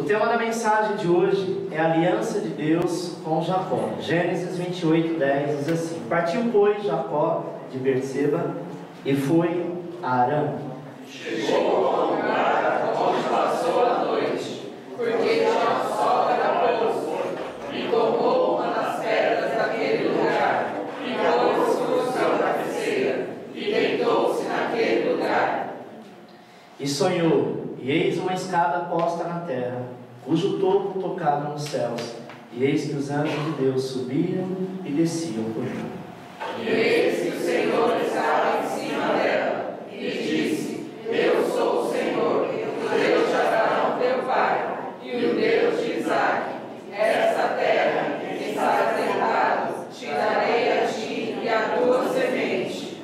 O tema da mensagem de hoje é a aliança de Deus com Jacó. Gênesis 28:10 diz assim: Partiu, pois, Jacó de Berseba e foi a Harã. Chegou ao lugar onde passou a noite, porque tinha sol para pouso, e tomou uma das pedras daquele lugar, e pôs sua cabeceira, e deitou-se naquele lugar. E sonhou, e eis uma escada posta na terra, cujo topo tocava nos céus, e eis que os anjos de Deus subiam e desciam por ela. E eis que o Senhor estava em cima dela, e disse: Eu sou o Senhor, o Deus de Abraão teu pai, e o Deus de Isaque. Esta terra em que estás sentado, te darei a ti e a tua semente.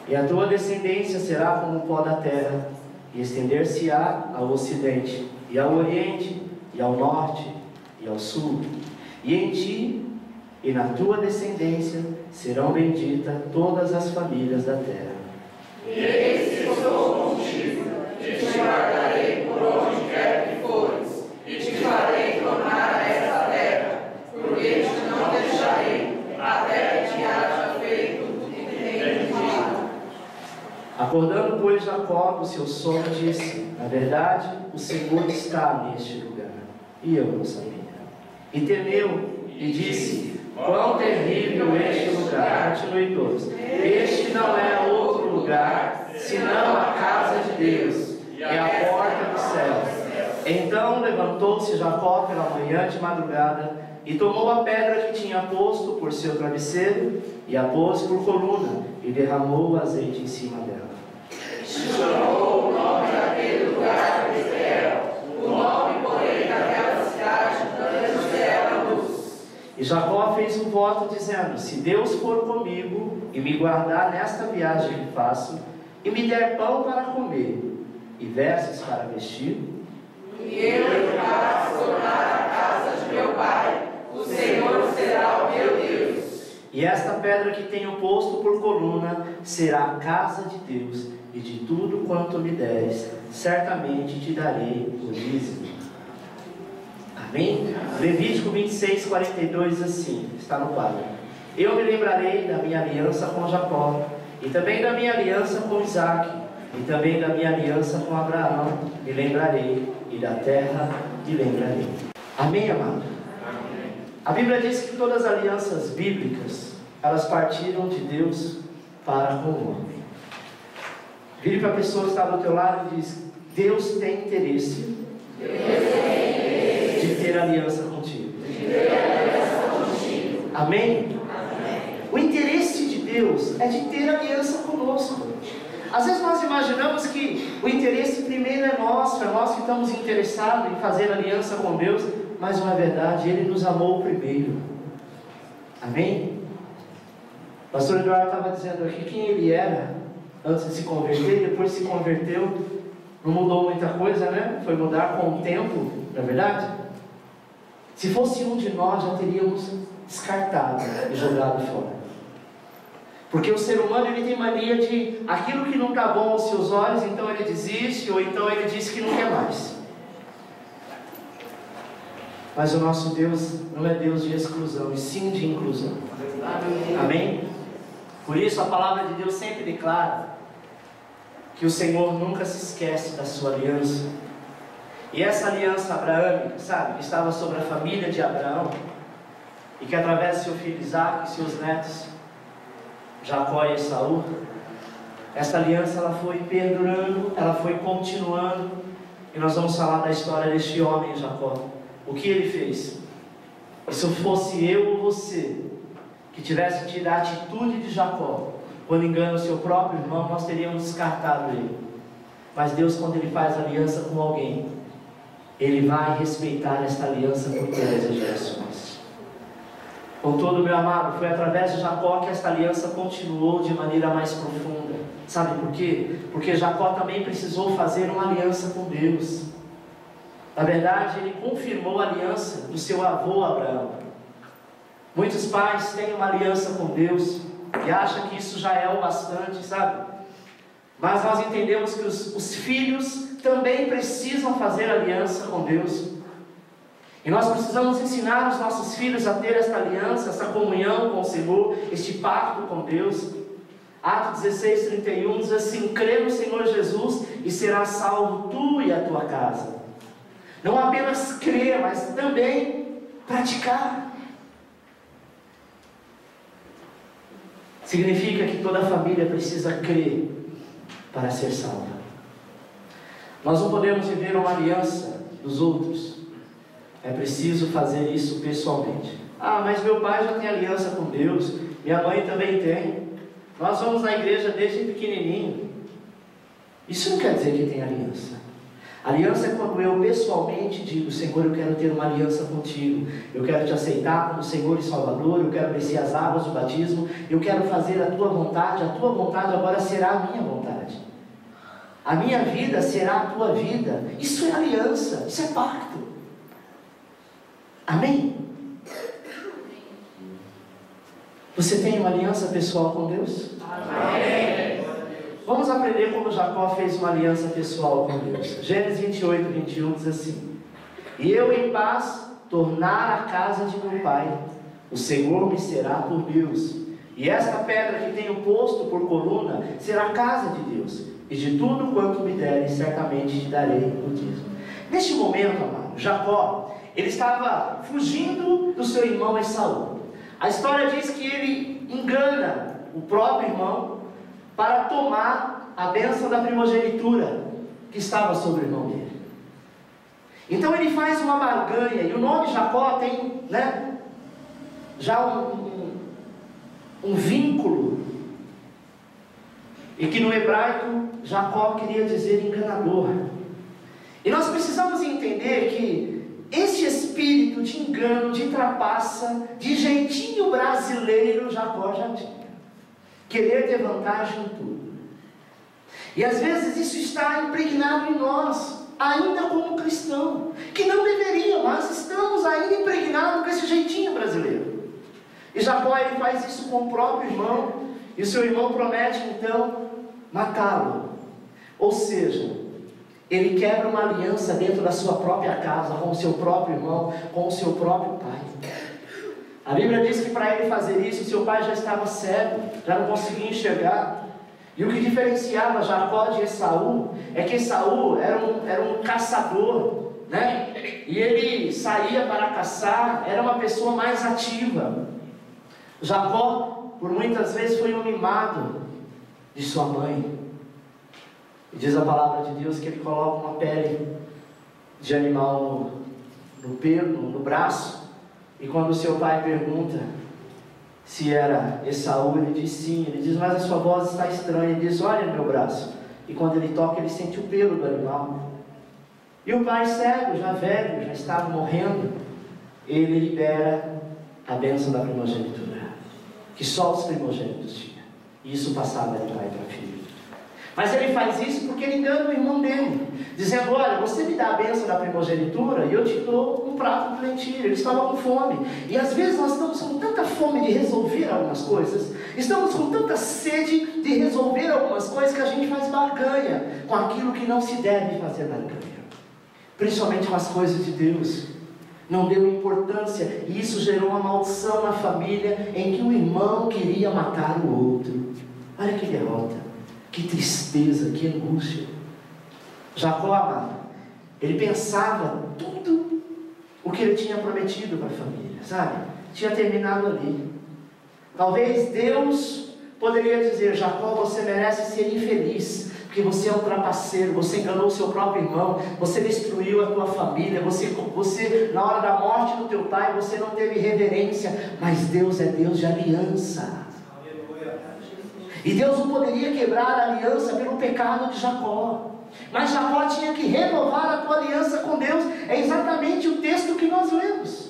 E a tua descendência será como o pó da terra, e estender-se-á ao ocidente, e ao oriente, e ao norte, e ao sul. E em ti e na tua descendência serão benditas todas as famílias da terra. E eis que estou contigo, e te guardarei por onde quer que fores, e te farei tornar a esta terra, porque te não deixarei, até que haja feito o que tenho dito. Acordando, pois, Jacó do seu sono, disse: Na verdade, o Senhor está neste lugar, e eu não sabia. E temeu, e disse: Quão terrível este lugar! Continue todos. Este não é outro lugar, senão a casa de Deus, e a porta dos céus. Então levantou-se Jacó pela manhã de madrugada, e tomou a pedra que tinha posto por seu travesseiro, e a pôs por coluna, e derramou o azeite em cima dela. Chamou o nome daquele lugar Betel, o nome, porém, daquela cidade, antes dela luz. E Jacó fez um voto dizendo: Se Deus for comigo e me guardar nesta viagem que faço, e me der pão para comer e vestes para vestir, E eu me faço tornar a casa de meu pai, o Senhor será o meu Deus. e esta pedra que tenho posto por coluna será a casa de Deus, e de tudo quanto me deres, certamente te darei o dízimo. Amém? Levítico 26:42 diz assim, está no quadro: Eu me lembrarei da minha aliança com Jacó, e também da minha aliança com Isaque, e também da minha aliança com Abraão, me lembrarei, e da terra me lembrarei. Amém, amado? Amém. A Bíblia diz que todas as alianças bíblicas, elas partiram de Deus para com o homem. Vire para a pessoa que está do teu lado e diz: Deus tem interesse de ter aliança contigo. Amém? O interesse de Deus é de ter aliança conosco. Às vezes nós imaginamos que o interesse primeiro é nós que estamos interessados em fazer aliança com Deus, mas não é verdade, Ele nos amou primeiro. Amém? O pastor Eduardo estava dizendo aqui quem ele era antes de se converter, depois se converteu, não mudou muita coisa, né? Foi mudar com o tempo, não é verdade? Se fosse um de nós, já teríamos descartado e jogado fora. Porque o ser humano, ele tem mania de aquilo que não está bom aos seus olhos, então ele desiste, ou então ele diz que não quer mais. Mas o nosso Deus não é Deus de exclusão, e sim de inclusão. Amém? Por isso a palavra de Deus sempre declara que o Senhor nunca se esquece da sua aliança. E essa aliança abraâmica, sabe, que estava sobre a família de Abraão, e que através de seu filho Isaque e seus netos Jacó e Esaú, essa aliança ela foi perdurando, ela foi continuando, e nós vamos falar da história deste homem Jacó. O que ele fez? E se fosse eu ou você que tivesse tido a atitude de Jacó, quando engana o seu próprio irmão, nós teríamos descartado ele. Mas Deus, quando Ele faz aliança com alguém, Ele vai respeitar esta aliança por todas as gerações. Contudo, meu amado, foi através de Jacó que esta aliança continuou de maneira mais profunda. Sabe por quê? Porque Jacó também precisou fazer uma aliança com Deus. Na verdade, ele confirmou a aliança do seu avô Abraão. Muitos pais têm uma aliança com Deus e acham que isso já é o bastante, sabe? Mas nós entendemos que os filhos também precisam fazer aliança com Deus. E nós precisamos ensinar os nossos filhos a ter esta aliança, essa comunhão com o Senhor, este pacto com Deus. Atos 16:31 diz assim: crê no Senhor Jesus e serás salvo tu e a tua casa. Não apenas crer, mas também praticar. Significa que toda a família precisa crer para ser salva. Nós não podemos viver uma aliança dos outros. É preciso fazer isso pessoalmente. Ah, mas meu pai já tem aliança com Deus, minha mãe também tem. Nós vamos na igreja desde pequenininho. Isso não quer dizer que tem aliança. Aliança é quando eu pessoalmente digo: Senhor, eu quero ter uma aliança contigo, eu quero te aceitar como Senhor e Salvador, eu quero descer as águas do batismo, eu quero fazer a tua vontade agora será a minha vontade, a minha vida será a tua vida. Isso é aliança, isso é pacto. Amém? Você tem uma aliança pessoal com Deus? Amém. Vamos aprender como Jacó fez uma aliança pessoal com Deus. Gênesis 28:21 diz assim: e eu em paz tornar a casa de meu pai, o Senhor me será por Deus, e esta pedra que tenho posto por coluna será a casa de Deus, e de tudo quanto me deres, certamente te darei o dízimo. Neste momento, amado, Jacó, ele estava fugindo do seu irmão Esaú. A história diz que ele engana o próprio irmão para tomar a bênção da primogenitura que estava sobre o irmão dele. Então ele faz uma barganha, e o nome Jacó tem, já um vínculo, e que no hebraico Jacó queria dizer enganador. E nós precisamos entender que esse espírito de engano, de trapaça, de jeitinho brasileiro, Jacó já tinha. Querer ter vantagem em tudo. E às vezes isso está impregnado em nós, ainda como cristão, que não deveria, mas estamos ainda impregnados com esse jeitinho brasileiro. E Jacó, ele faz isso com o próprio irmão, e o seu irmão promete então matá-lo. Ou seja, ele quebra uma aliança dentro da sua própria casa, com o seu próprio irmão, com o seu próprio pai. A Bíblia diz que para ele fazer isso, seu pai já estava cego, já não conseguia enxergar. E o que diferenciava Jacó de Esaú é que Esaú era um caçador, e ele saía para caçar, era uma pessoa mais ativa. Jacó, por muitas vezes, foi um mimado de sua mãe. E diz a palavra de Deus que ele coloca uma pele de animal no braço. E quando seu pai pergunta se era Esaú, ele diz sim. Ele diz: mas a sua voz está estranha. Ele diz: olha no meu braço. E quando ele toca, ele sente o pelo do animal. E o pai cego, já velho, já estava morrendo, ele libera a bênção da primogenitura, que só os primogênitos tinham. E isso passava de pai para filho. Mas ele faz isso porque ele engana o irmão dele, dizendo: olha, você me dá a bênção da primogenitura e eu te dou um prato de lentilha. Ele estava com fome. E às vezes nós estamos com tanta fome de resolver algumas coisas, estamos com tanta sede de resolver algumas coisas, que a gente faz barganha com aquilo que não se deve fazer barganha, principalmente com as coisas de Deus. Não deu importância, e isso gerou uma maldição na família, em que o irmão queria matar o outro. Olha que derrota, que tristeza, que angústia. Jacó, amado, ele pensava tudo o que ele tinha prometido para a família, sabe? Tinha terminado ali. Talvez Deus poderia dizer: Jacó, você merece ser infeliz, porque você é um trapaceiro, você enganou o seu próprio irmão, você destruiu a tua família, você na hora da morte do teu pai, você não teve reverência. Mas Deus é Deus de aliança. E Deus não poderia quebrar a aliança pelo pecado de Jacó. Mas Jacó tinha que renovar a tua aliança com Deus. É exatamente o texto que nós lemos.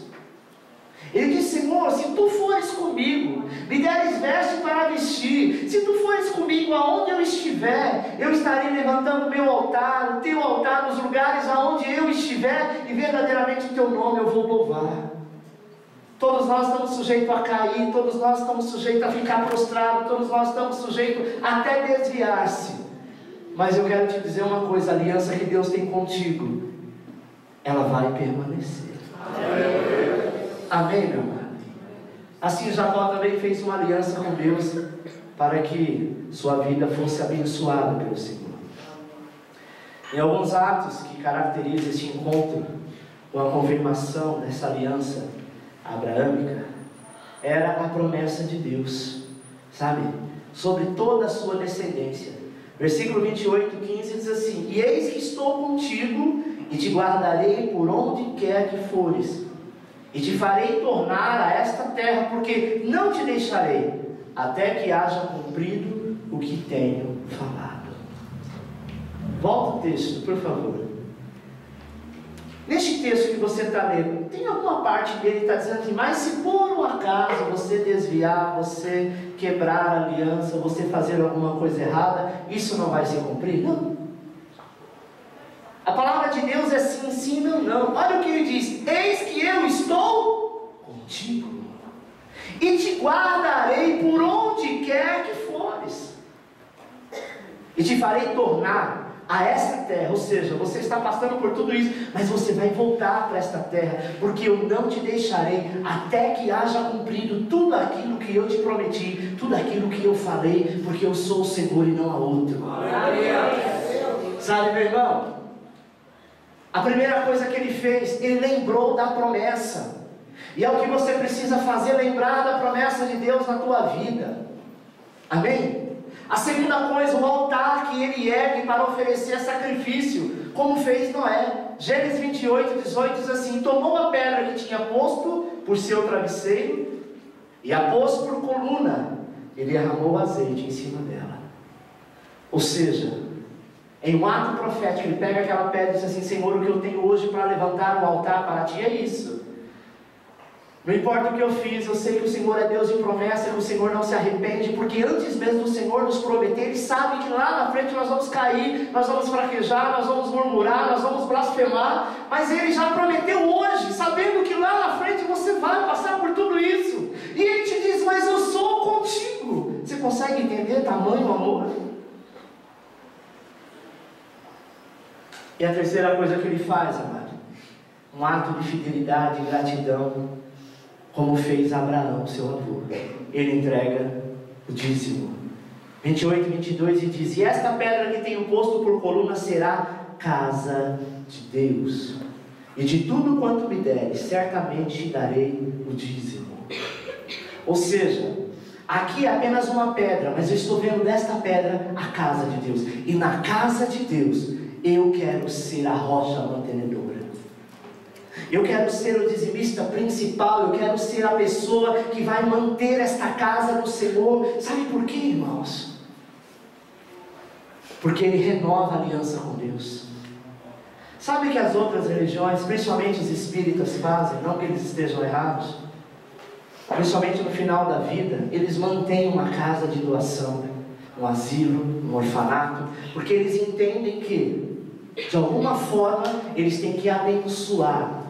Ele disse: Senhor, se tu fores comigo, me deres veste para vestir. Se tu fores comigo aonde eu estiver, eu estarei levantando o meu altar, o teu altar, nos lugares aonde eu estiver, e verdadeiramente o teu nome eu vou louvar. Todos nós estamos sujeitos a cair, todos nós estamos sujeitos a ficar prostrados, todos nós estamos sujeitos até desviar-se. Mas eu quero te dizer uma coisa: a aliança que Deus tem contigo, ela vai permanecer. Amém, meu amado? Assim Jacó também fez uma aliança com Deus para que sua vida fosse abençoada pelo Senhor. Em alguns atos que caracterizam este encontro com a confirmação dessa aliança abraâmica, era a promessa de Deus, sabe? Sobre toda a sua descendência. Versículo 28, 15 diz assim: e eis que estou contigo e te guardarei por onde quer que fores, e te farei tornar a esta terra, porque não te deixarei, até que haja cumprido o que tenho falado. Volta o texto, por favor. Neste texto que você está lendo, tem alguma parte dele que está dizendo assim: mas se por um acaso você desviar, você quebrar a aliança, você fazer alguma coisa errada, isso não vai se cumprir? Não. A palavra de Deus é sim, sim, não, não. Olha o que ele diz: eis que eu estou contigo, e te guardarei por onde quer que fores, e te farei tornar a esta terra. Ou seja, você está passando por tudo isso, mas você vai voltar para esta terra, porque eu não te deixarei até que haja cumprido tudo aquilo que eu te prometi, tudo aquilo que eu falei, porque eu sou o Senhor e não há outro. Sabe, meu irmão, a primeira coisa que ele fez, ele lembrou da promessa. E é o que você precisa fazer, lembrar da promessa de Deus na tua vida. Amém? A segunda coisa, o altar que ele ergue para oferecer sacrifício, como fez Noé. Gênesis 28, 18 diz assim: tomou a pedra que tinha posto por seu travesseiro, e a pôs por coluna, ele derramou azeite em cima dela. Ou seja, em um ato profético, ele pega aquela pedra e diz assim: Senhor, o que eu tenho hoje para levantar um altar para ti é isso. Não importa o que eu fiz, eu sei que o Senhor é Deus de promessa, que o Senhor não se arrepende, porque antes mesmo do Senhor nos prometer, Ele sabe que lá na frente nós vamos cair, nós vamos fraquejar, nós vamos murmurar, nós vamos blasfemar, mas Ele já prometeu hoje, sabendo que lá na frente você vai passar por tudo isso, e Ele te diz: mas eu sou contigo. Você consegue entender tamanho amor? E a terceira coisa que Ele faz, amado, um ato de fidelidade e gratidão, como fez Abraão, seu avô. Ele entrega o dízimo. 28, 22, e diz: e esta pedra que tenho posto por coluna será casa de Deus, e de tudo quanto me deres, certamente te darei o dízimo. Ou seja, aqui é apenas uma pedra, mas eu estou vendo desta pedra a casa de Deus, e na casa de Deus eu quero ser a rocha mantenedora. Eu quero ser o dizimista principal, eu quero ser a pessoa que vai manter esta casa do Senhor. Sabe por quê, irmãos? Porque Ele renova a aliança com Deus. Sabe que as outras religiões, principalmente os espíritas, fazem? Não que eles estejam errados, principalmente no final da vida, eles mantêm uma casa de doação, um asilo, um orfanato, porque eles entendem que, de alguma forma, eles têm que abençoar,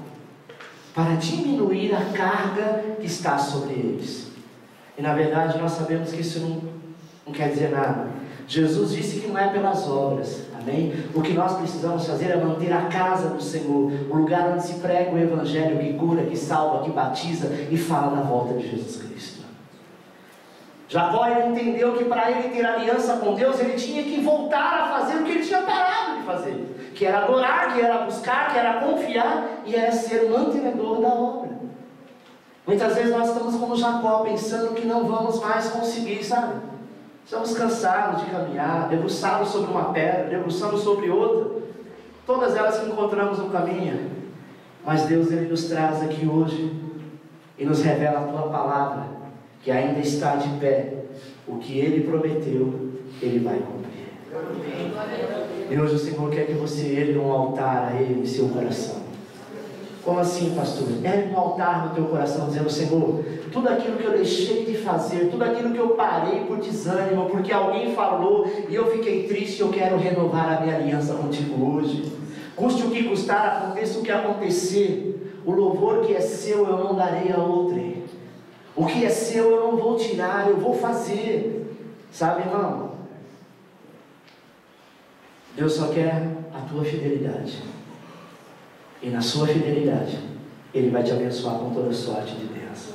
para diminuir a carga que está sobre eles. E na verdade nós sabemos que isso não quer dizer nada. Jesus disse que não é pelas obras, amém? O que nós precisamos fazer é manter a casa do Senhor, o lugar onde se prega o Evangelho, que cura, que salva, que batiza e fala da volta de Jesus Cristo. Jacó, ele entendeu que para ele ter aliança com Deus, ele tinha que voltar a fazer o que ele tinha parado de fazer, que era adorar, que era buscar, que era confiar, e era ser o mantenedor da obra. Muitas vezes nós estamos como Jacó, pensando que não vamos mais conseguir, sabe? Estamos cansados de caminhar, debruçados sobre uma pedra, debruçando sobre outra, todas elas que encontramos no caminho. Mas Deus, Ele nos traz aqui hoje e nos revela a Tua palavra, que ainda está de pé. O que Ele prometeu, Ele vai cumprir. E hoje o Senhor quer que você erga um altar a Ele em seu coração. Como assim, pastor? Ergue um altar no teu coração, dizendo: Senhor, tudo aquilo que eu deixei de fazer, tudo aquilo que eu parei por desânimo, porque alguém falou e eu fiquei triste, eu quero renovar a minha aliança contigo hoje. Custe o que custar, aconteça o que acontecer, o louvor que é seu eu não darei a outrem. O que é seu eu não vou tirar, eu vou fazer. Sabe, irmão? Deus só quer a tua fidelidade. E na sua fidelidade, Ele vai te abençoar com toda sorte de bênção.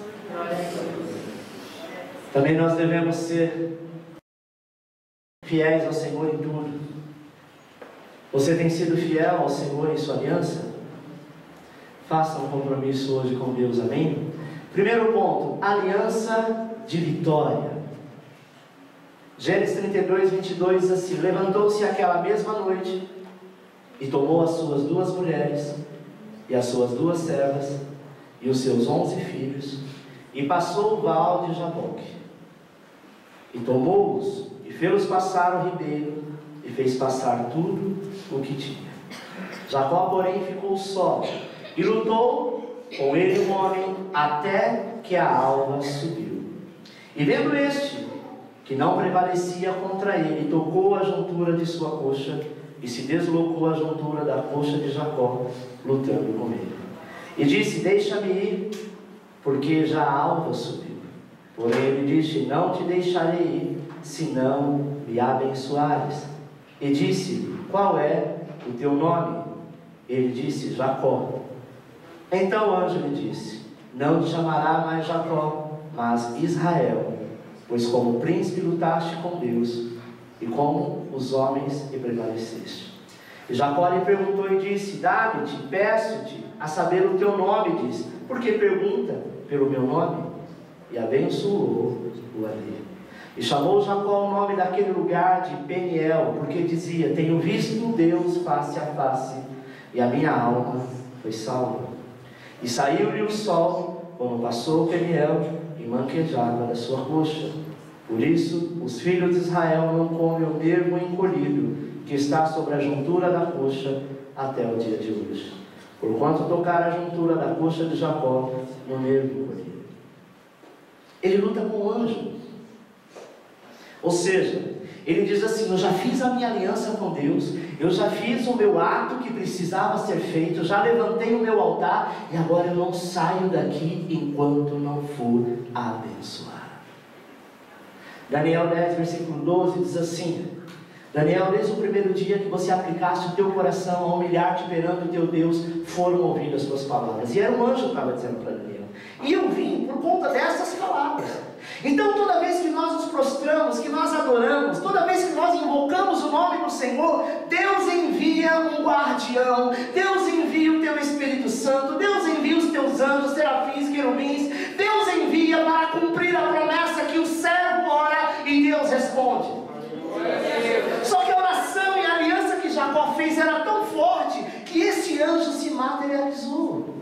Também nós devemos ser fiéis ao Senhor em tudo. Você tem sido fiel ao Senhor em sua aliança? Faça um compromisso hoje com Deus, amém? Primeiro ponto, aliança de vitória. Gênesis 32, 22 diz assim: levantou-se aquela mesma noite e tomou as suas 2 mulheres e as suas 2 servas e os seus 11 filhos e passou o val de Jaboque e tomou-os e fê-los passar o ribeiro e fez passar tudo o que tinha. Jacó, porém, ficou só e lutou com ele um homem até que a alva subiu. E vendo este que não prevalecia contra ele, tocou a juntura de sua coxa e se deslocou a juntura da coxa de Jacó, lutando com ele. E disse: deixa-me ir, porque já a alva subiu. Porém ele disse: não te deixarei ir, senão me abençoares. E disse: qual é o teu nome? Ele disse: Jacó. Então o anjo lhe disse: não te chamará mais Jacó, mas Israel, pois como príncipe lutaste com Deus, e como os homens e prevaleceste. E Jacó lhe perguntou e disse: dá-me-te, peço-te, a saber o teu nome. Disse: por que pergunta pelo meu nome? E abençoou-o ali. E chamou Jacó o nome daquele lugar de Peniel, porque dizia: tenho visto Deus face a face, e a minha alma foi salva. E saiu-lhe o sol, quando passou Peniel, e manquejava da sua coxa. Por isso, os filhos de Israel não comem o nervo encolhido, que está sobre a juntura da coxa, até o dia de hoje. Porquanto tocar a juntura da coxa de Jacó no nervo encolhido. Ele luta com o anjo. Ou seja, ele diz assim: eu já fiz a minha aliança com Deus, eu já fiz o meu ato que precisava ser feito, eu já levantei o meu altar, e agora eu não saio daqui enquanto não for abençoar. Daniel 10, versículo 12 diz assim: Daniel, desde o primeiro dia que você aplicaste o teu coração a humilhar-te perante o teu Deus, foram ouvidas as tuas palavras. E era um anjo que estava dizendo para Daniel. E eu vim por conta dessas palavras. Então toda vez que nós nos prostramos, que nós adoramos, toda vez que nós invocamos o nome do Senhor, Deus envia um guardião, Deus envia o teu Espírito Santo, Deus envia os teus anjos, serafins, querubins, Deus envia para cumprir a promessa que o servo ora e Deus responde. Só que a oração e a aliança que Jacó fez era tão forte que esse anjo se materializou.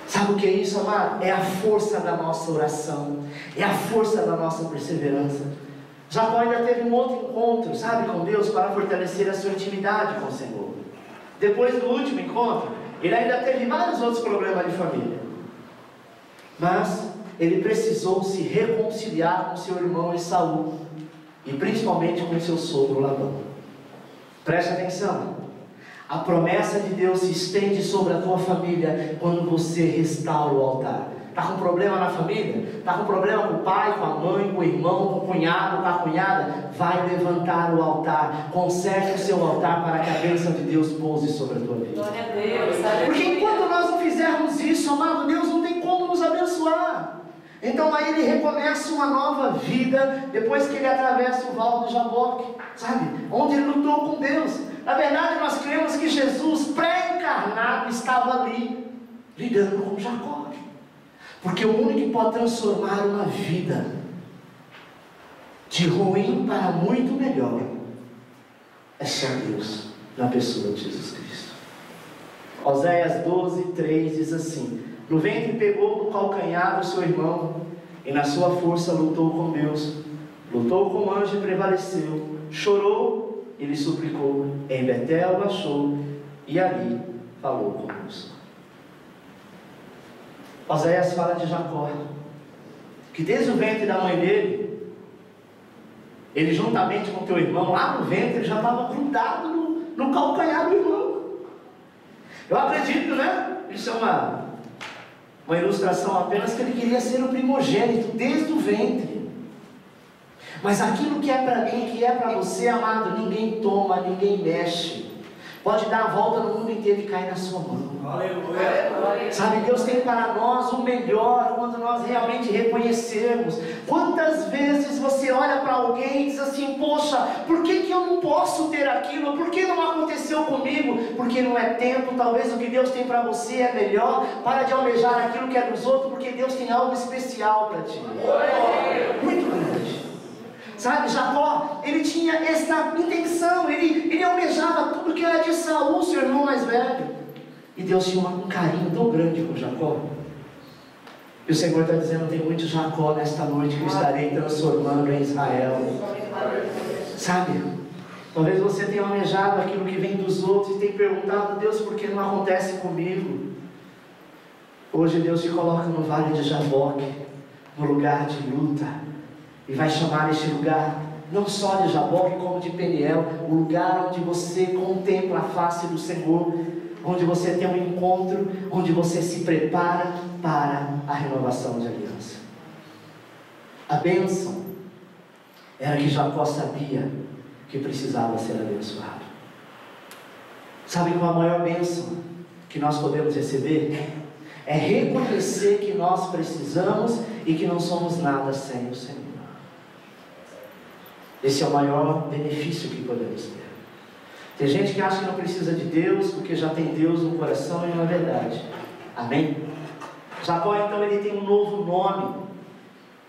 Sabe o que é isso, amado? É a força da nossa oração, é a força da nossa perseverança. Jacó ainda teve um outro encontro, sabe, com Deus, para fortalecer a sua intimidade com o Senhor. Depois do último encontro, ele ainda teve vários outros problemas de família. Mas ele precisou se reconciliar com seu irmão Esaú, e principalmente com seu sogro Labão. Preste atenção. A promessa de Deus se estende sobre a tua família quando você restaura o altar. Está com problema na família? Está com problema com o pai, com a mãe, com o irmão, com o cunhado, com a cunhada? Vai levantar o altar. Conserte o seu altar para que a bênção de Deus pouse sobre a tua vida. Glória a Deus. Porque enquanto nós não fizermos isso, amado, Deus não tem como nos abençoar. Então aí ele recomeça uma nova vida, depois que ele atravessa o val de Jaboque, sabe? Onde ele lutou com Deus. Na verdade, nós cremos que Jesus, pré-encarnado, estava ali, lidando com Jacó. Porque o único que pode transformar uma vida de ruim para muito melhor é só Deus, na pessoa de Jesus Cristo. Oséias 12, 3 diz assim: no ventre pegou no calcanhar o seu irmão, e na sua força lutou com Deus, lutou com o anjo e prevaleceu, chorou e lhe suplicou, em Betel baixou, e ali falou com Deus. Oséias fala de Jacó, que desde o ventre da mãe dele, ele juntamente com teu irmão, lá no ventre, já estava grudado no calcanhar do irmão. Eu acredito, né? Isso é uma ilustração apenas, que ele queria ser o primogênito desde o ventre. Mas aquilo que é para mim, que é para você, amado, ninguém toma, ninguém mexe. pode dar a volta no mundo inteiro e cair na sua mão. Aleluia. Sabe, Deus tem para nós o melhor quando nós realmente reconhecermos. Quantas vezes você olha para alguém e diz assim: poxa, por que eu não posso ter aquilo? Por que não aconteceu comigo? Porque não é tempo. Talvez o que Deus tem para você é melhor. Para de almejar aquilo que é dos outros, porque Deus tem algo especial para ti. Muito grande. Sabe, Jacó, ele tinha essa intenção, ele almejava tudo que era de Saul, seu irmão mais velho. E Deus tinha um carinho tão grande com Jacó. E o Senhor está dizendo: tem muito Jacó nesta noite que eu estarei transformando em Israel. Sabe, talvez você tenha almejado aquilo que vem dos outros e tenha perguntado: Deus, por que não acontece comigo? Hoje Deus te coloca no vale de Jaboque, no lugar de luta, e vai chamar este lugar não só de Jaboque como de Peniel, o lugar onde você contempla a face do Senhor, onde você tem um encontro, onde você se prepara para a renovação de aliança. A bênção era que Jacó sabia que precisava ser abençoado. Sabe qual a maior bênção que nós podemos receber? É reconhecer que nós precisamos e que não somos nada sem o Senhor. Esse é o maior benefício que podemos ter. Tem gente que acha que não precisa de Deus porque já tem Deus no coração, e não é verdade. Amém? Jacó, então, ele tem um novo nome.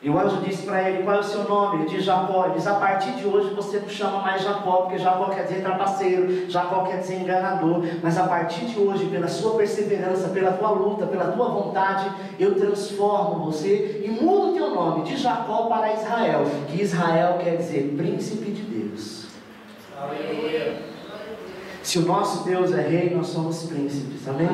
E o anjo disse para ele: qual é o seu nome? Ele diz Jacó. Ele diz: a partir de hoje você não chama mais Jacó, porque Jacó quer dizer trapaceiro, Jacó quer dizer enganador. Mas a partir de hoje, pela sua perseverança, pela tua luta, pela tua vontade, eu transformo você e mudo o teu nome de Jacó para Israel, que Israel quer dizer príncipe de Deus. Aleluia. Se o nosso Deus é rei, nós somos príncipes, amém?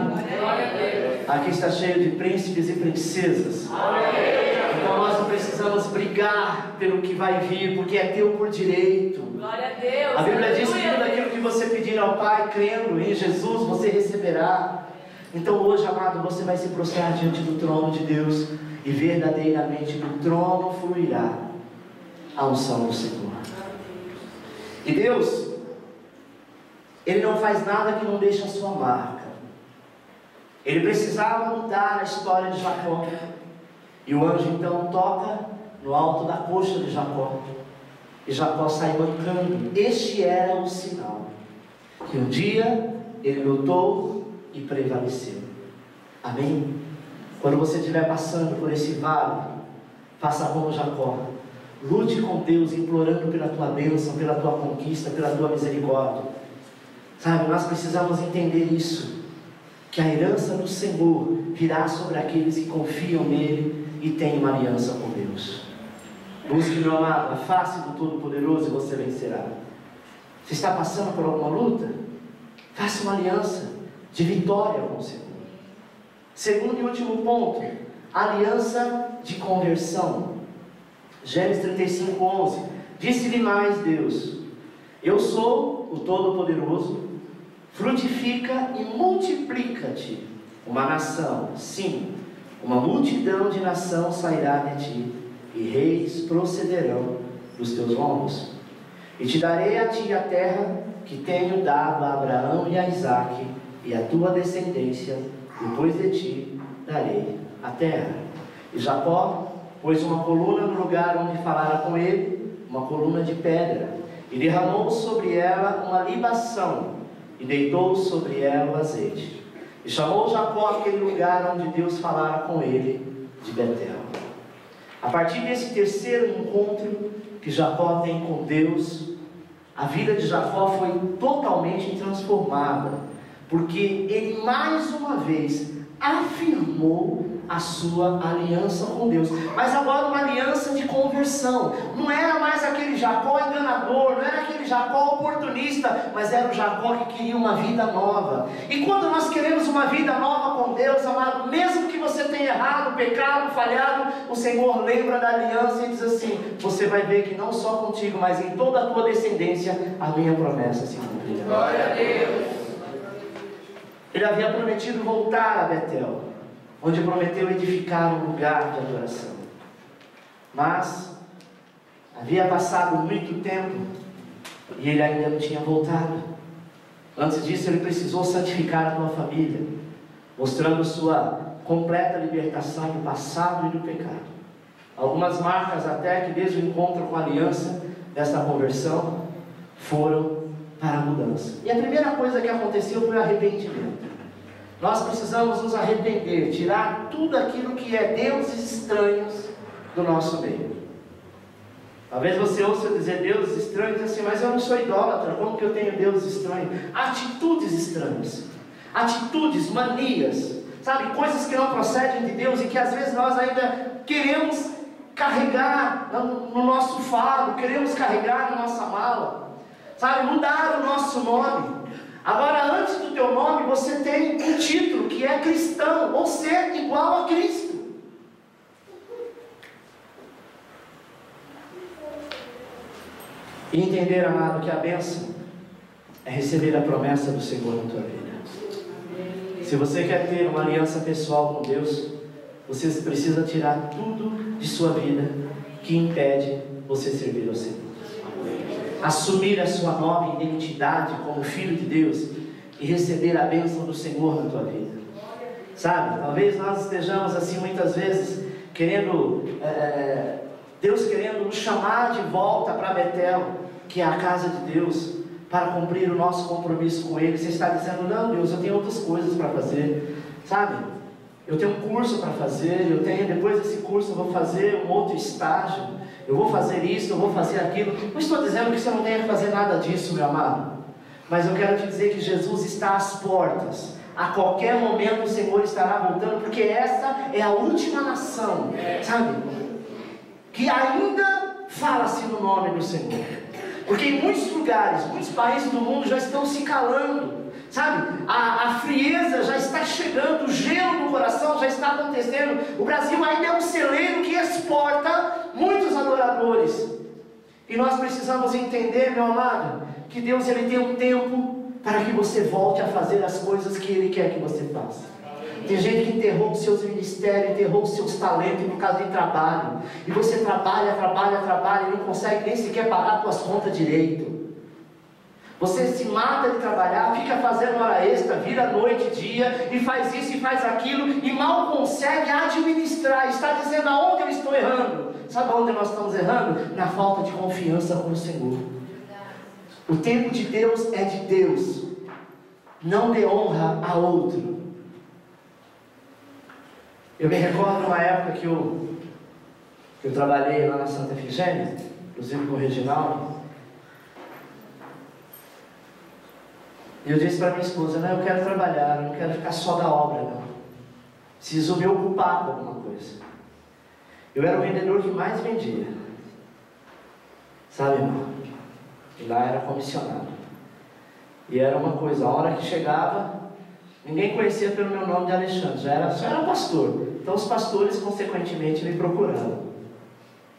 Aqui está cheio de príncipes e princesas. Então nós não precisamos brigar pelo que vai vir, porque é teu por direito. Glória a Deus. A Bíblia diz que tudo aquilo que você pedir ao Pai, crendo em Jesus, você receberá. Então hoje, amado, você vai se prostrar diante do trono de Deus, e verdadeiramente do trono fluirá a unção do Senhor. E Deus, Ele não faz nada que não deixe a sua marca. Ele precisava mudar a história de Jacó. E o anjo então toca no alto da coxa de Jacó. E Jacó sai mancando. Este era o sinal que um dia ele lutou e prevaleceu. Amém? Quando você estiver passando por esse vale, faça como Jacó. Lute com Deus, implorando pela tua bênção, pela tua conquista, pela tua misericórdia. Sabe, nós precisamos entender isso, que a herança do Senhor virá sobre aqueles que confiam nele e têm uma aliança com Deus. Busque, meu amado, a face do Todo-Poderoso e você vencerá. Você está passando por alguma luta? Faça uma aliança de vitória com o Senhor. Segundo e último ponto, aliança de conversão. Gênesis 35:11. Disse-lhe mais Deus: eu sou o Todo-Poderoso, frutifica e multiplica-te uma nação, sim, uma multidão de nação sairá de ti, e reis procederão dos teus lombos. E te darei a ti a terra que tenho dado a Abraão e a Isaque, e a tua descendência, depois de ti darei a terra. E Jacó pôs uma coluna no lugar onde falara com ele, uma coluna de pedra, e derramou sobre ela uma libação, e deitou sobre ela o azeite. E chamou Jacó aquele lugar onde Deus falara com ele, de Betel. A partir desse terceiro encontro que Jacó tem com Deus, a vida de Jacó foi totalmente transformada, porque ele mais uma vez afirmou a sua aliança com Deus, mas agora uma aliança de conversão. Não era mais aquele Jacó enganador, não era aquele Jacó oportunista, mas era o Jacó que queria uma vida nova. E quando nós queremos uma vida nova com Deus, amado, mesmo que você tenha errado, pecado, falhado, o Senhor lembra da aliança e diz assim: você vai ver que não só contigo, mas em toda a tua descendência, a minha promessa se cumprirá. Glória a Deus. Ele havia prometido voltar a Betel, onde prometeu edificar um lugar de adoração. Mas havia passado muito tempo e ele ainda não tinha voltado. Antes disso, Ele precisou santificar a tua família, mostrando sua completa libertação do passado e do pecado. Algumas marcas até que desde o encontro com a aliança, dessa conversão, foram para a mudança. E a primeira coisa que aconteceu foi o arrependimento. Nós precisamos nos arrepender, tirar tudo aquilo que é deuses estranhos do nosso meio. Talvez você ouça dizer deuses estranhos assim, mas eu não sou idólatra, como que eu tenho deuses estranhos? Atitudes estranhas, atitudes, manias, sabe, coisas que não procedem de Deus e que às vezes nós ainda queremos carregar no nosso fardo, queremos carregar na nossa mala, sabe, mudar o nosso nome. Agora, antes do teu nome, você tem um título que é cristão, ou ser igual a Cristo. E entender, amado, que a bênção é receber a promessa do Senhor na tua vida. Se você quer ter uma aliança pessoal com Deus, você precisa tirar tudo de sua vida que impede você servir ao Senhor. Assumir a sua nova identidade como filho de Deus e receber a bênção do Senhor na tua vida. Sabe, talvez nós estejamos assim muitas vezes querendo, Deus querendo nos chamar de volta para Betel, que é a casa de Deus, para cumprir o nosso compromisso com Ele. Você está dizendo, não Deus, eu tenho outras coisas para fazer, sabe, eu tenho um curso para fazer, depois desse curso eu vou fazer um outro estágio, eu vou fazer isso, eu vou fazer aquilo. Não estou dizendo que você não tenha que fazer nada disso, meu amado, mas eu quero te dizer que Jesus está às portas. A qualquer momento o Senhor estará voltando, porque essa é a última nação, sabe, que ainda fala-se no nome do Senhor. Porque em muitos lugares, muitos países do mundo já estão se calando, sabe, a frieza já está chegando, o gelo no coração já está acontecendo. O Brasil ainda é um celeiro que exporta muitos adoradores. E nós precisamos entender, meu amado, que Deus ele tem um tempo para que você volte a fazer as coisas que Ele quer que você faça. Tem gente que enterrou os seus ministérios, enterrou os seus talentos por causa de trabalho. E você trabalha e não consegue nem sequer pagar as suas contas direito. Você se mata de trabalhar, fica fazendo hora extra, vira noite e dia, e faz isso e faz aquilo, e mal consegue administrar. Está dizendo aonde eu estou errando. Sabe aonde nós estamos errando? Na falta de confiança com o Senhor. O tempo de Deus é de Deus. Não dê honra a outro. Eu me recordo uma época que eu trabalhei lá na Santa Efigênia, inclusive com o Reginaldo. E eu disse para minha esposa, não, eu quero trabalhar, eu não quero ficar só da obra, não. Preciso me ocupar com alguma coisa. Eu era o vendedor que mais vendia. Sabe, irmão? E lá era comissionado. E era uma coisa, a hora que chegava, ninguém conhecia pelo meu nome de Alexandre, só era pastor. Então os pastores, consequentemente, me procuravam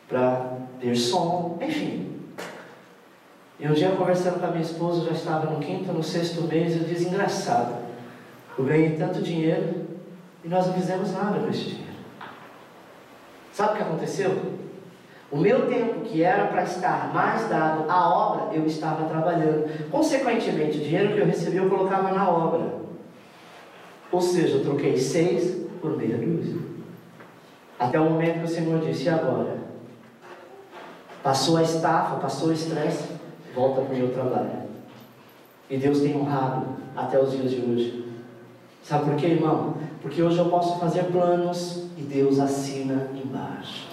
para ter som, enfim. E um dia, conversando com a minha esposa, já estava no 5º, no 6º mês, eu disse, engraçado, eu ganhei tanto dinheiro e nós não fizemos nada com esse dinheiro. Sabe o que aconteceu? O meu tempo, que era para estar mais dado à obra, eu estava trabalhando. Consequentemente, o dinheiro que eu recebi, eu colocava na obra. Ou seja, eu troquei 6 por meia dúzia. Até o momento que o Senhor disse, e agora? Passou a estafa, passou o estresse, volta para o meu trabalho. E Deus tem honrado até os dias de hoje. Sabe por quê, irmão? Porque hoje eu posso fazer planos e Deus assina embaixo.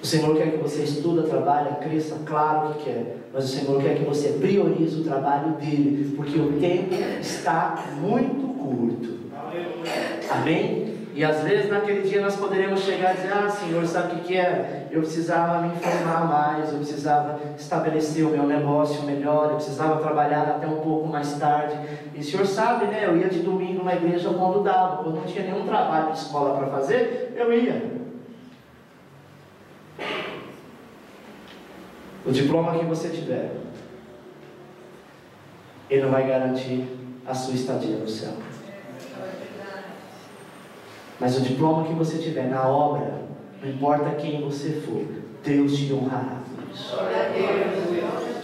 O Senhor quer que você estuda, trabalha, cresça, claro que quer. Mas o Senhor quer que você priorize o trabalho dele, porque o tempo está muito curto. Amém? E às vezes naquele dia nós poderemos chegar e dizer, ah Senhor, sabe o que é? Eu precisava me informar mais, eu precisava estabelecer o meu negócio melhor, eu precisava trabalhar até um pouco mais tarde. E o Senhor sabe, né? Eu ia de domingo na igreja quando dava, quando não tinha nenhum trabalho de escola para fazer, eu ia. O diploma que você tiver, ele não vai garantir a sua estadia no céu. Mas o diploma que você tiver na obra, não importa quem você for, Deus te honrará por isso.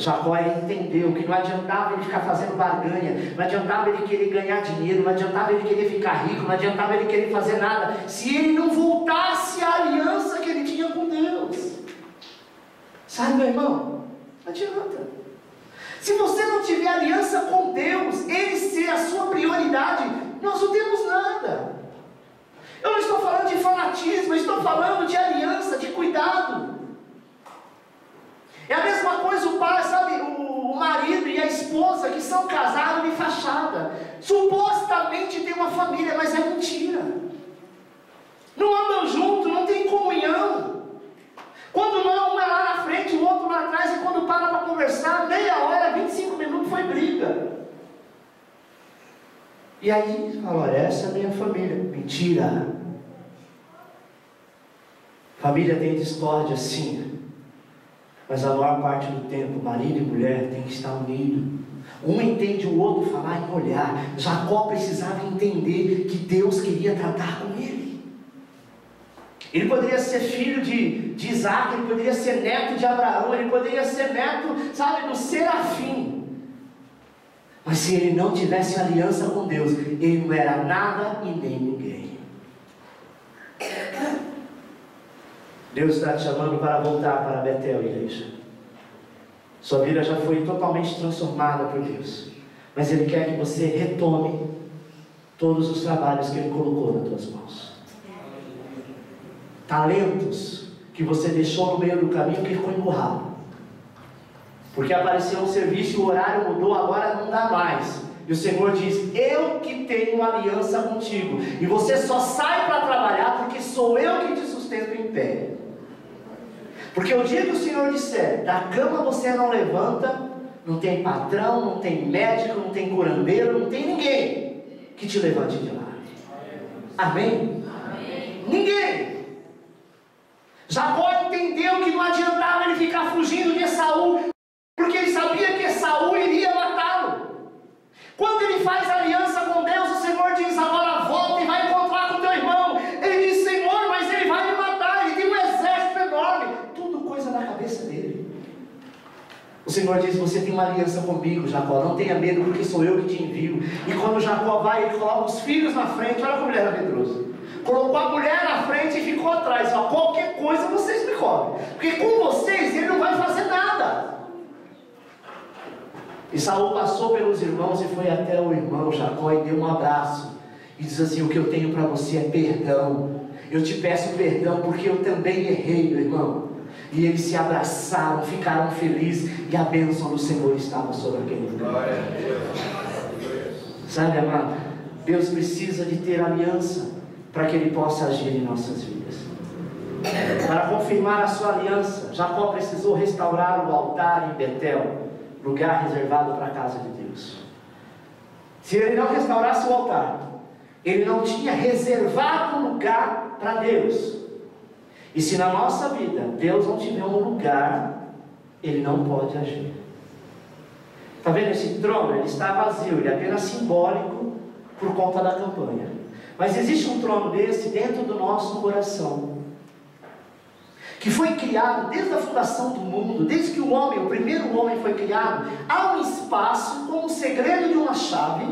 Jacó entendeu que não adiantava ele ficar fazendo barganha, não adiantava ele querer ganhar dinheiro, não adiantava ele querer ficar rico, não adiantava ele querer fazer nada, se ele não voltasse à aliança que ele tinha com Deus. Sabe, meu irmão? Não adianta. Se você não tiver aliança com Deus, Ele ser a sua prioridade, nós não temos nada. Eu não estou falando de fanatismo, eu estou falando de aliança, de cuidado. É a mesma coisa o pai, sabe, o marido e a esposa que são casados de fachada. Supostamente tem uma família, mas é mentira. Não andam juntos, não tem comunhão. Quando não, um é lá na frente, o outro lá atrás, e quando para para conversar, meia hora, 25 minutos foi briga. E aí, fala, olha, essa é a minha família. Mentira. Família tem discórdia, sim. Mas a maior parte do tempo, marido e mulher tem que estar unido. Um entende o outro falar em olhar. Jacó precisava entender que Deus queria tratar com ele. Ele poderia ser filho de Isaac, ele poderia ser neto de Abraão, ele poderia ser neto, sabe, do Serafim. Mas se ele não tivesse aliança com Deus, ele não era nada e nem ninguém. Deus está te chamando para voltar para Betel, igreja. Sua vida já foi totalmente transformada por Deus, mas Ele quer que você retome todos os trabalhos que Ele colocou nas tuas mãos. Talentos que você deixou no meio do caminho que ficou emburrado, porque apareceu um serviço e o horário mudou, agora não dá mais. E o Senhor diz, eu que tenho aliança contigo, e você só sai para trabalhar porque sou eu que te sustento em pé. Porque o dia que o Senhor disser, da cama você não levanta, não tem patrão, não tem médico, não tem curandeiro, não tem ninguém que te levante de lá. Amém? Amém. Ninguém. Jacó entendeu que não adiantava ele ficar fugindo de Esaú, porque ele sabia que Esaú iria matá-lo. Quando ele faz aliança com Deus, o Senhor diz, agora volta e vai encontrar com teu irmão. Ele diz, Senhor, mas ele vai me matar, ele tem um exército enorme. Tudo coisa na cabeça dele. O Senhor diz, você tem uma aliança comigo, Jacó, não tenha medo, porque sou eu que te envio. E quando Jacó vai, ele coloca os filhos na frente, olha como ele era medroso. Colocou a mulher na frente e ficou atrás, ó, qualquer coisa vocês me cobrem, porque com vocês ele não vai fazer nada. E Saul passou pelos irmãos e foi até o irmão Jacó e deu um abraço, e diz assim, o que eu tenho para você é perdão, eu te peço perdão porque eu também errei, meu irmão. E eles se abraçaram, ficaram felizes, e a bênção do Senhor estava sobre aquele lugar. Sabe, amado, Deus precisa de ter aliança para que Ele possa agir em nossas vidas. Para confirmar a sua aliança, Jacó precisou restaurar o altar em Betel, lugar reservado para a casa de Deus. Se ele não restaurasse o altar, ele não tinha reservado lugar para Deus. E se na nossa vida Deus não tiver um lugar, Ele não pode agir. Está vendo esse trono? Ele está vazio, ele é apenas simbólico por conta da campanha. Mas existe um trono desse dentro do nosso coração, que foi criado desde a fundação do mundo, desde que o homem, o primeiro homem foi criado. Há um espaço com o segredo de uma chave,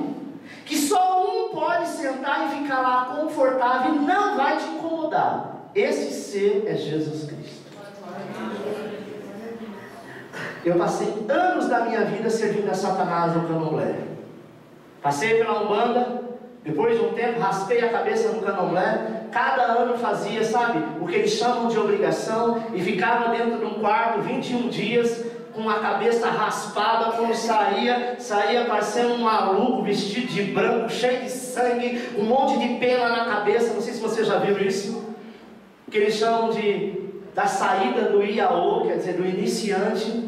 que só um pode sentar e ficar lá confortável e não vai te incomodar. Esse ser é Jesus Cristo. Eu passei anos da minha vida servindo a Satanás no candomblé. Passei pela Umbanda, depois de um tempo raspei a cabeça no candomblé. Cada ano fazia, sabe, o que eles chamam de obrigação, e ficava dentro de um quarto 21 dias com a cabeça raspada. Quando saía parecendo um maluco, vestido de branco, cheio de sangue, um monte de pena na cabeça. Não sei se você já viu isso, que eles chamam da saída do Iaô, quer dizer, do iniciante.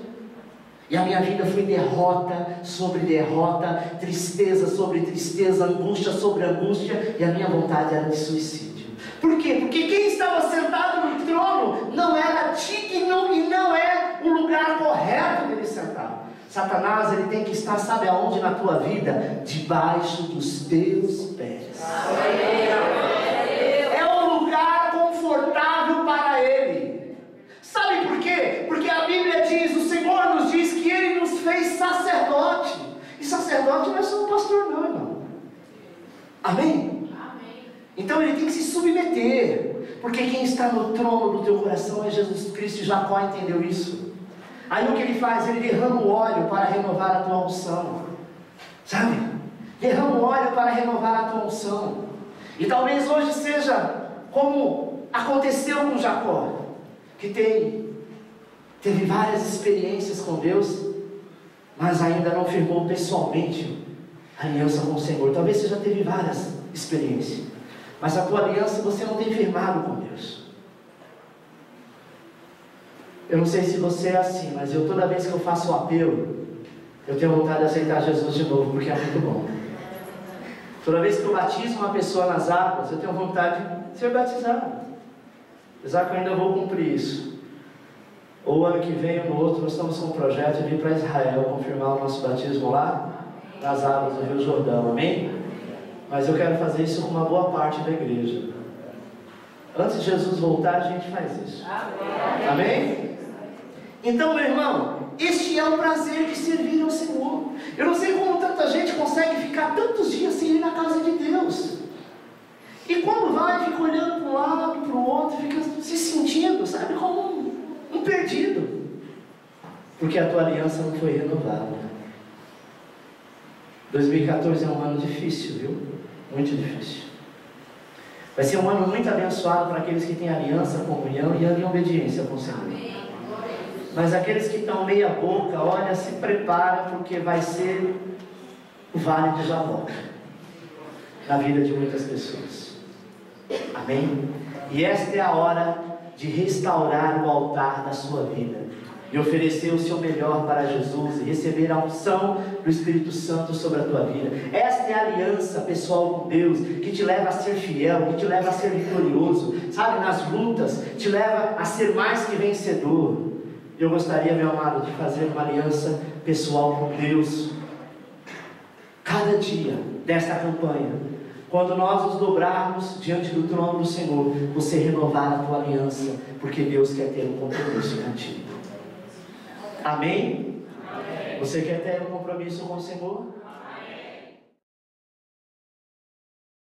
E a minha vida foi derrota sobre derrota, tristeza sobre tristeza, angústia sobre angústia, e a minha vontade era de suicídio. Por quê? Porque quem estava sentado no trono não era digno e não é o lugar correto dele sentar. Satanás, ele tem que estar, sabe aonde na tua vida? Debaixo dos teus pés. É um lugar confortável para ele. Sabe por quê? Porque a Bíblia diz, o Senhor nos diz que Ele sacerdote. E sacerdote não é só um pastor não, irmão. Amém? Então ele tem que se submeter, porque quem está no trono do teu coração é Jesus Cristo, e Jacó entendeu isso. Aí o que ele faz? Ele derrama o óleo para renovar a tua unção, sabe? Derrama o óleo para renovar a tua unção. E talvez hoje seja como aconteceu com Jacó, que teve várias experiências com Deus, mas ainda não firmou pessoalmente a aliança com o Senhor. Talvez você já teve várias experiências, mas a tua aliança você não tem firmado com Deus. Eu não sei se você é assim, mas toda vez que eu faço o apelo, eu tenho vontade de aceitar Jesus de novo, porque é muito bom. Toda vez que eu batizo uma pessoa nas águas, eu tenho vontade de ser batizado. Apesar que eu ainda vou cumprir isso. Ou ano que vem ou no outro, nós estamos com um projeto de ir para Israel, confirmar o nosso batismo lá, nas águas do Rio Jordão, amém? Mas eu quero fazer isso com uma boa parte da igreja. Antes de Jesus voltar, a gente faz isso. Amém? Então, meu irmão, este é o prazer de servir ao Senhor. Eu não sei como tanta gente consegue ficar tantos dias sem ir na casa de Deus. E quando vai, fica olhando para um lado, para o outro, fica se sentindo, sabe, como um perdido. Porque a tua aliança não foi renovada. 2014 é um ano difícil, viu? Muito difícil. Vai ser um ano muito abençoado para aqueles que têm aliança, comunhão e andam em obediência com o Senhor. Mas aqueles que estão meia boca, olha, se prepara, porque vai ser o vale de Jaboque na vida de muitas pessoas. Amém? E esta é a hora de restaurar o altar da sua vida e oferecer o seu melhor para Jesus e receber a unção do Espírito Santo sobre a tua vida. Esta é a aliança pessoal com Deus, que te leva a ser fiel, que te leva a ser vitorioso, sabe, nas lutas, te leva a ser mais que vencedor. Eu gostaria, meu amado, de fazer uma aliança pessoal com Deus cada dia desta campanha. Quando nós nos dobrarmos diante do trono do Senhor, você renovar a tua aliança, porque Deus quer ter um compromisso contigo. Amém? Amém. Você quer ter um compromisso com o Senhor?